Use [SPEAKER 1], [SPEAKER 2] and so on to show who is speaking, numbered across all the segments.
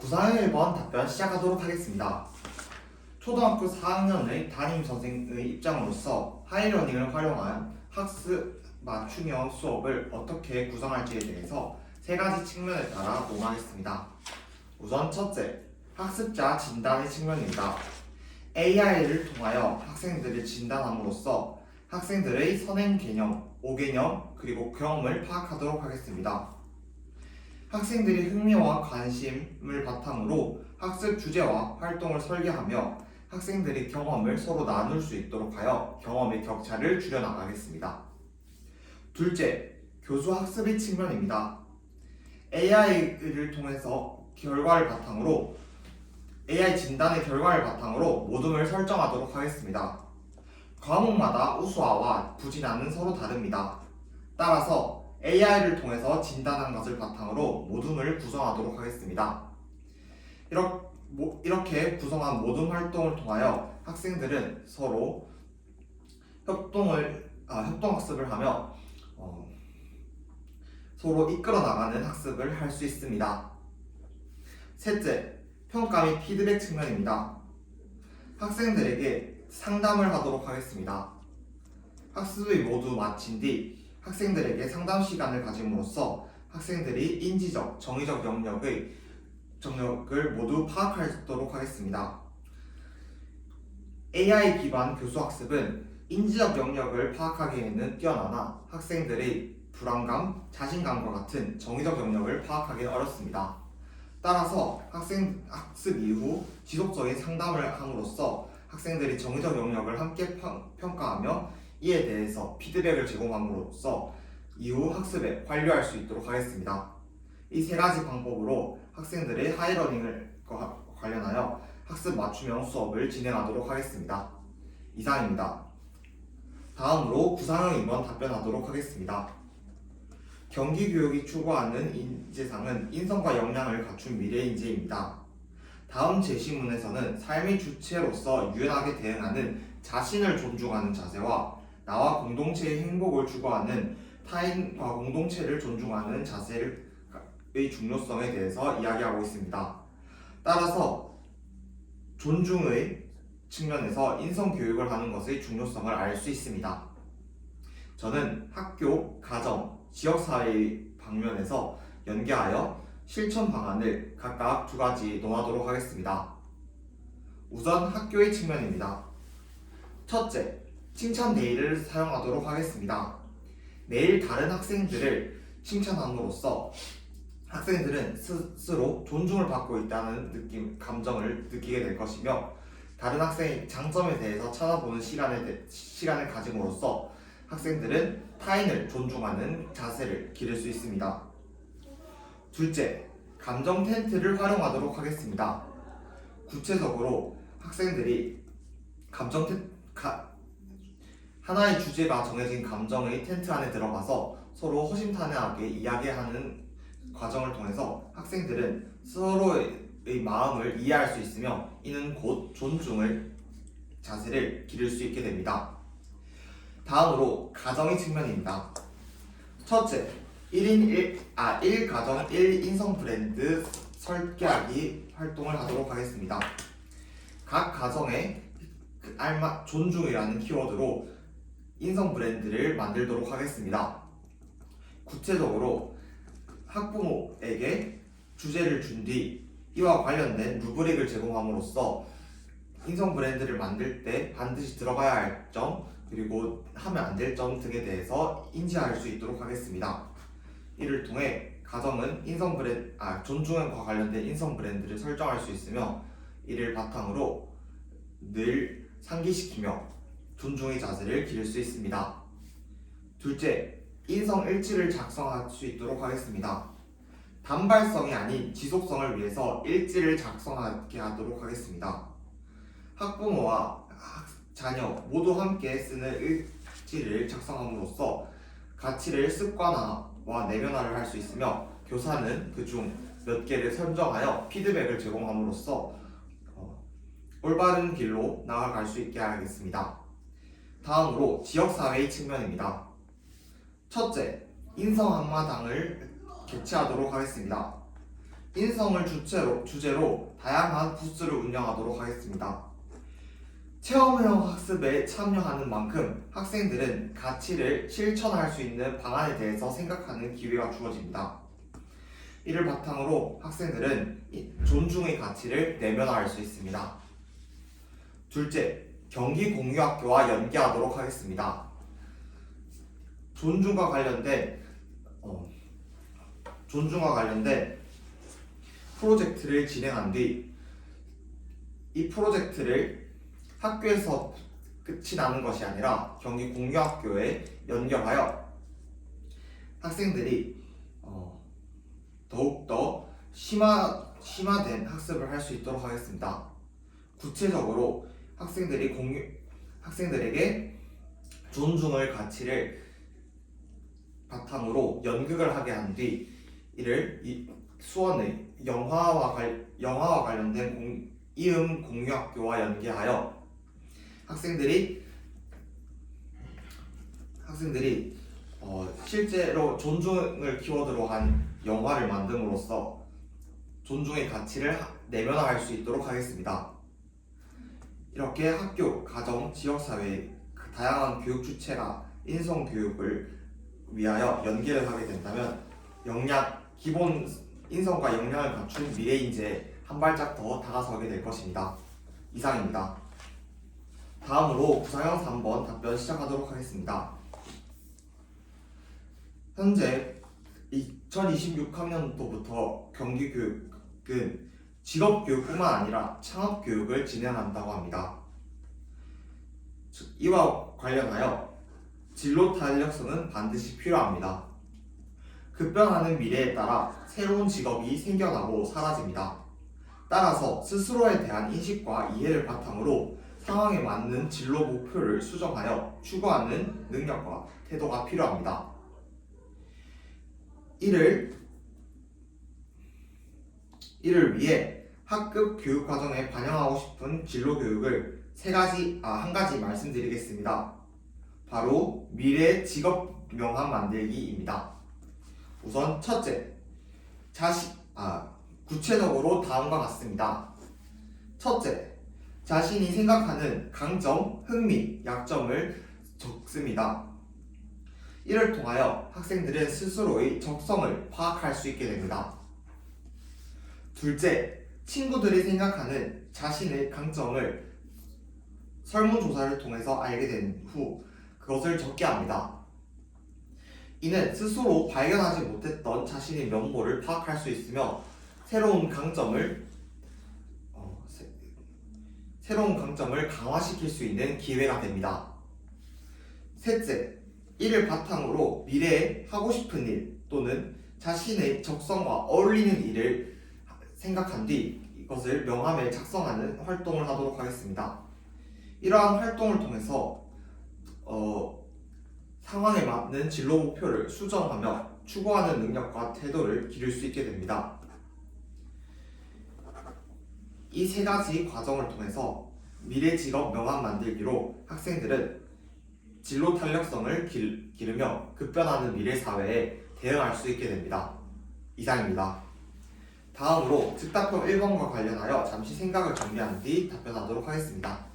[SPEAKER 1] 구사의 1번 답변 시작하도록 하겠습니다. 초등학교 4학년의 담임선생의 입장으로서 하이러닝을 활용한 학습 맞춤형 수업을 어떻게 구성할지에 대해서 세 가지 측면에 따라 논하겠습니다. 우선 첫째, 학습자 진단의 측면입니다. AI를 통하여 학생들을 진단함으로써 학생들의 선행 개념, 오개념, 그리고 경험을 파악하도록 하겠습니다. 학생들이 흥미와 관심을 바탕으로 학습 주제와 활동을 설계하며 학생들이 경험을 서로 나눌 수 있도록 하여 경험의 격차를 줄여나가겠습니다. 둘째, 교수 학습의 측면입니다. AI를 통해서 AI 진단의 결과를 바탕으로 모둠을 설정하도록 하겠습니다. 과목마다 우수화와 부진화는 서로 다릅니다. 따라서 AI를 통해서 진단한 것을 바탕으로 모둠을 구성하도록 하겠습니다. 이렇게 구성한 모둠 활동을 통하여 학생들은 서로 협동학습을 하며 서로 이끌어 나가는 학습을 할 수 있습니다. 셋째, 평가 및 피드백 측면입니다. 학생들에게 상담을 하도록 하겠습니다. 학습이 모두 마친 뒤 학생들에게 상담 시간을 가짐으로써 학생들이 인지적, 정의적 영역을 모두 파악하도록 하겠습니다. AI 기반 교수 학습은 인지적 영역을 파악하기에는 뛰어나나 학생들의 불안감, 자신감과 같은 정의적 영역을 파악하기는 어렵습니다. 따라서 학습 이후 지속적인 상담을 함으로써 학생들이 정의적 영역을 함께 평가하며 이에 대해서 피드백을 제공함으로써 이후 학습에 관여할 수 있도록 하겠습니다. 이 세 가지 방법으로 학생들의 하이러닝을 관련하여 학습 맞춤형 수업을 진행하도록 하겠습니다. 이상입니다. 다음으로 구상형 2번 답변하도록 하겠습니다. 경기교육이 추구하는 인재상은 인성과 역량을 갖춘 미래인재입니다. 다음 제시문에서는 삶의 주체로서 유연하게 대응하는 자신을 존중하는 자세와 나와 공동체의 행복을 추구하는 타인과 공동체를 존중하는 자세의 중요성에 대해서 이야기하고 있습니다. 따라서 존중의 측면에서 인성교육을 하는 것의 중요성을 알 수 있습니다. 저는 학교, 가정, 지역사회의 방면에서 연계하여 실천 방안을 각각 두 가지 논하도록 하겠습니다. 우선 학교의 측면입니다. 첫째, 칭찬 내일을 사용하도록 하겠습니다. 매일 다른 학생들을 칭찬함으로써 학생들은 스스로 존중을 받고 있다는 감정을 느끼게 될 것이며 다른 학생의 장점에 대해서 찾아보는 시간을 가짐으로써 학생들은 타인을 존중하는 자세를 기를 수 있습니다. 둘째, 감정 텐트를 활용하도록 하겠습니다. 구체적으로 학생들이 하나의 주제가 정해진 감정의 텐트 안에 들어가서 서로 허심탄회하게 이야기하는 과정을 통해서 학생들은 서로의 마음을 이해할 수 있으며 이는 곧 존중의 자세를 기를 수 있게 됩니다. 다음으로 가정의 측면입니다. 첫째, 1가정 1인성 브랜드 설계하기 활동을 하도록 하겠습니다. 각 가정에 존중이라는 키워드로 인성 브랜드를 만들도록 하겠습니다. 구체적으로 학부모에게 주제를 준 뒤 이와 관련된 루브릭을 제공함으로써 인성 브랜드를 만들 때 반드시 들어가야 할 점, 그리고 하면 안 될 점 등에 대해서 인지할 수 있도록 하겠습니다. 이를 통해 가정은 존중과 관련된 인성 브랜드를 설정할 수 있으며 이를 바탕으로 늘 상기시키며 존중의 자세를 기를 수 있습니다. 둘째, 인성 일지를 작성할 수 있도록 하겠습니다. 단발성이 아닌 지속성을 위해서 일지를 작성하게 하도록 하겠습니다. 학부모와 자녀 모두 함께 쓰는 일지를 작성함으로써 가치를 습관화와 내면화를 할 수 있으며 교사는 그중 몇 개를 선정하여 피드백을 제공함으로써 올바른 길로 나아갈 수 있게 하겠습니다. 다음으로 지역사회의 측면입니다. 첫째, 인성 한마당을 개최하도록 하겠습니다. 인성을 주제로 다양한 부스를 운영하도록 하겠습니다. 체험형 학습에 참여하는 만큼 학생들은 가치를 실천할 수 있는 방안에 대해서 생각하는 기회가 주어집니다. 이를 바탕으로 학생들은 존중의 가치를 내면화할 수 있습니다. 둘째, 경기 공유학교와 연계하도록 하겠습니다. 존중과 관련된 프로젝트를 진행한 뒤 이 프로젝트를 학교에서 끝이 나는 것이 아니라 경기 공유학교에 연결하여 학생들이 더욱더 심화된 학습을 할 수 있도록 하겠습니다. 구체적으로 학생들에게 존중의 가치를 바탕으로 연극을 하게 한 뒤 이를 수원의 영화와 관련된 이음 공유학교와 연계하여 학생들이 실제로 존중을 키워드로 한 영화를 만듦으로써 존중의 가치를 내면화할 수 있도록 하겠습니다. 이렇게 학교, 가정, 지역사회의 다양한 교육 주체가 인성교육을 위하여 연계를 하게 된다면 기본 인성과 역량을 갖춘 미래 인재에 한 발짝 더 다가서게 될 것입니다. 이상입니다. 다음으로 구사형 3번 답변 시작하도록 하겠습니다. 현재 2026학년도부터 경기교육은 직업교육뿐만 아니라 창업교육을 진행한다고 합니다. 이와 관련하여 진로 탄력성은 반드시 필요합니다. 급변하는 미래에 따라 새로운 직업이 생겨나고 사라집니다. 따라서 스스로에 대한 인식과 이해를 바탕으로 상황에 맞는 진로 목표를 수정하여 추구하는 능력과 태도가 필요합니다. 이를 위해 학급 교육 과정에 반영하고 싶은 진로 교육을 한 가지 말씀드리겠습니다. 바로 미래 직업 명함 만들기입니다. 우선 첫째, 구체적으로 다음과 같습니다. 첫째, 자신이 생각하는 강점, 흥미, 약점을 적습니다. 이를 통하여 학생들은 스스로의 적성을 파악할 수 있게 됩니다. 둘째, 친구들이 생각하는 자신의 강점을 설문조사를 통해서 알게 된 후 그것을 적게 합니다. 이는 스스로 발견하지 못했던 자신의 면모를 파악할 수 있으며 새로운 강점을 강화시킬 수 있는 기회가 됩니다. 셋째, 이를 바탕으로 미래에 하고 싶은 일 또는 자신의 적성과 어울리는 일을 생각한 뒤 이것을 명함에 작성하는 활동을 하도록 하겠습니다. 이러한 활동을 통해서 상황에 맞는 진로 목표를 수정하며 추구하는 능력과 태도를 기를 수 있게 됩니다. 이 세 가지 과정을 통해서 미래 직업 명함 만들기로 학생들은 진로 탄력성을 기르며 급변하는 미래 사회에 대응할 수 있게 됩니다. 이상입니다. 다음으로 즉답형 1번과 관련하여 잠시 생각을 정리한 뒤 답변하도록 하겠습니다.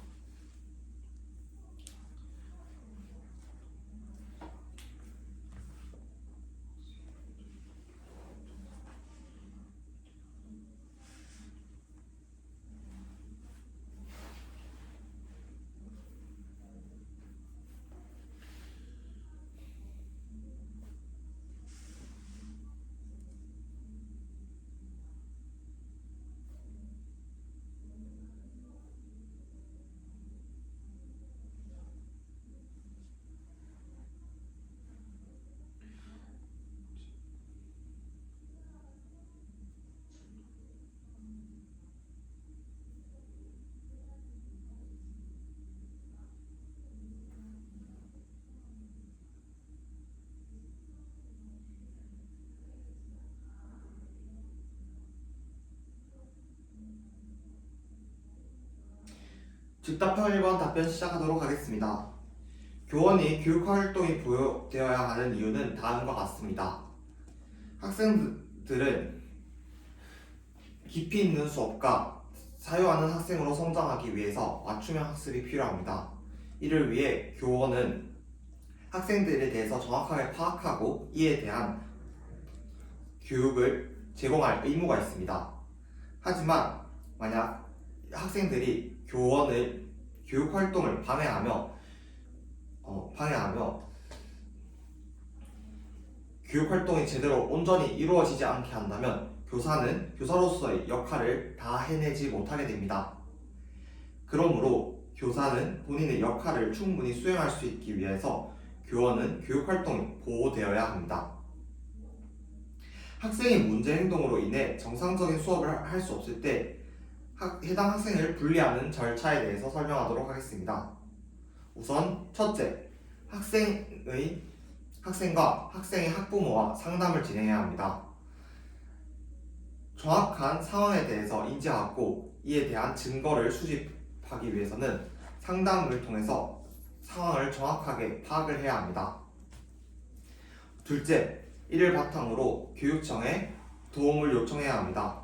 [SPEAKER 1] 즉답형 1번 답변 시작하도록 하겠습니다. 교원이 교육활동이 되어야 하는 이유는 다음과 같습니다. 학생들은 깊이 있는 수업과 사유하는 학생으로 성장하기 위해서 맞춤형 학습이 필요합니다. 이를 위해 교원은 학생들에 대해서 정확하게 파악하고 이에 대한 교육을 제공할 의무가 있습니다. 하지만 만약 학생들이 교원의 교육 활동을 방해하며 교육 활동이 제대로 온전히 이루어지지 않게 한다면 교사는 교사로서의 역할을 다 해내지 못하게 됩니다. 그러므로 교사는 본인의 역할을 충분히 수행할 수 있기 위해서 교원은 교육 활동이 보호되어야 합니다. 학생이 문제 행동으로 인해 정상적인 수업을 할 수 없을 때 해당 학생을 분리하는 절차에 대해서 설명하도록 하겠습니다. 우선 첫째, 학생과 학생의 학부모와 상담을 진행해야 합니다. 정확한 상황에 대해서 인지하고 이에 대한 증거를 수집하기 위해서는 상담을 통해서 상황을 정확하게 파악을 해야 합니다. 둘째, 이를 바탕으로 교육청에 도움을 요청해야 합니다.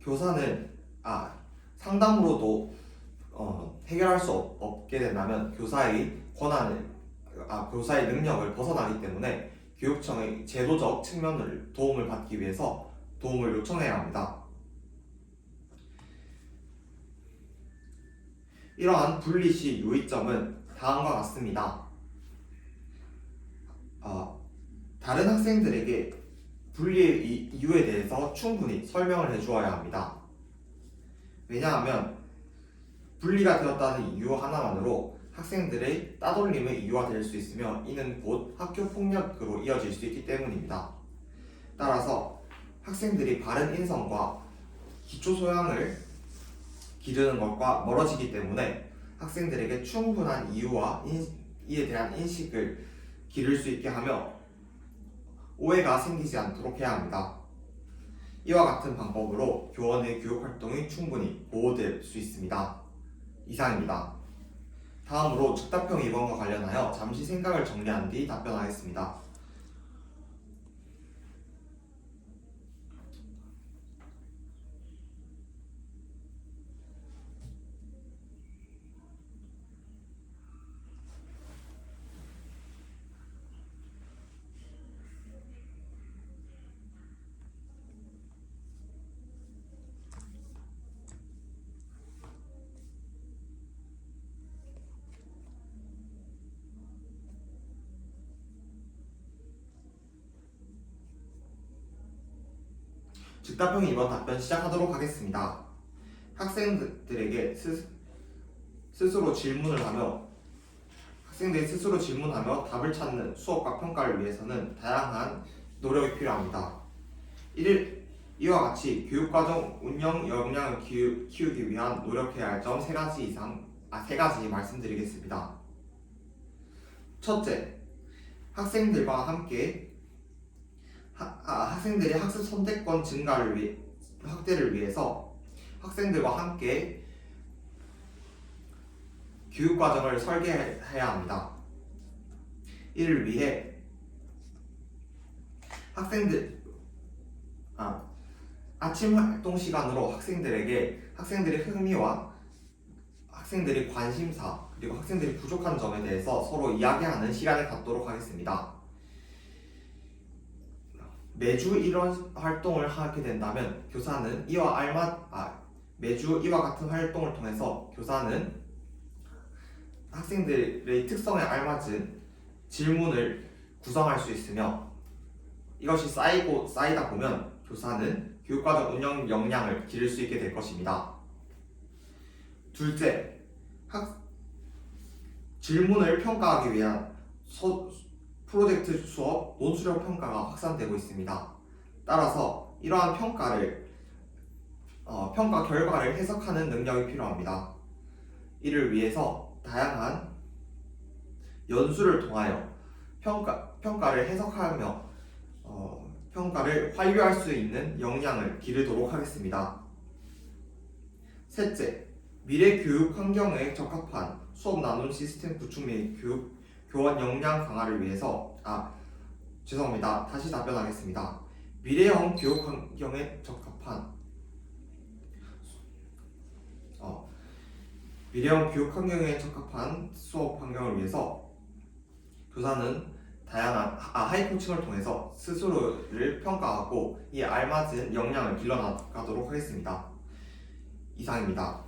[SPEAKER 1] 교사는 상담으로도 해결할 수 없게 된다면 교사의 능력을 벗어나기 때문에 교육청의 제도적 측면을 도움을 받기 위해서 도움을 요청해야 합니다. 이러한 분리 시 유의점은 다음과 같습니다. 다른 학생들에게 분리의 이유에 대해서 충분히 설명을 해주어야 합니다. 왜냐하면 분리가 되었다는 이유 하나만으로 학생들의 따돌림의 이유가 될 수 있으며 이는 곧 학교 폭력으로 이어질 수 있기 때문입니다. 따라서 학생들이 바른 인성과 기초 소양을 기르는 것과 멀어지기 때문에 학생들에게 충분한 이유와 이에 대한 인식을 기를 수 있게 하며 오해가 생기지 않도록 해야 합니다. 이와 같은 방법으로 교원의 교육 활동이 충분히 보호될 수 있습니다. 이상입니다. 다음으로 즉답형 2번과 관련하여 잠시 생각을 정리한 뒤 답변하겠습니다. 즉답형 2번 답변 시작하도록 하겠습니다. 학생들이 스스로 질문하며 답을 찾는 수업과 평가를 위해서는 다양한 노력이 필요합니다. 이와 같이 교육과정 운영 역량을 키우기 위한 노력해야 할 점 세 가지 말씀드리겠습니다. 첫째, 학생들이 학습 선택권 확대를 위해서 학생들과 함께 교육과정을 설계해야 합니다. 이를 위해 아침 활동 시간으로 학생들의 흥미와 학생들의 관심사 그리고 학생들이 부족한 점에 대해서 서로 이야기하는 시간을 갖도록 하겠습니다. 매주 이런 활동을 하게 된다면 교사는 매주 이와 같은 활동을 통해서 교사는 학생들의 특성에 알맞은 질문을 구성할 수 있으며 이것이 쌓이다 보면 교사는 교육과정 운영 역량을 기를 수 있게 될 것입니다. 둘째, 질문을 평가하기 위한 프로젝트 수업 논술형 평가가 확산되고 있습니다. 따라서 이러한 평가 결과를 해석하는 능력이 필요합니다. 이를 위해서 다양한 연수를 통하여 평가를 해석하며 평가를 활용할 수 있는 역량을 기르도록 하겠습니다. 셋째, 미래 교육 환경에 적합한 수업 나눔 시스템 구축 및 교원 역량 강화를 위해서 다시 답변하겠습니다. 미래형 교육 환경에 적합한 미래형 교육 환경에 적합한 수업 환경을 위해서 교사는 다양한 하이코칭을 통해서 스스로를 평가하고 이에 알맞은 역량을 길러나가도록 하겠습니다. 이상입니다.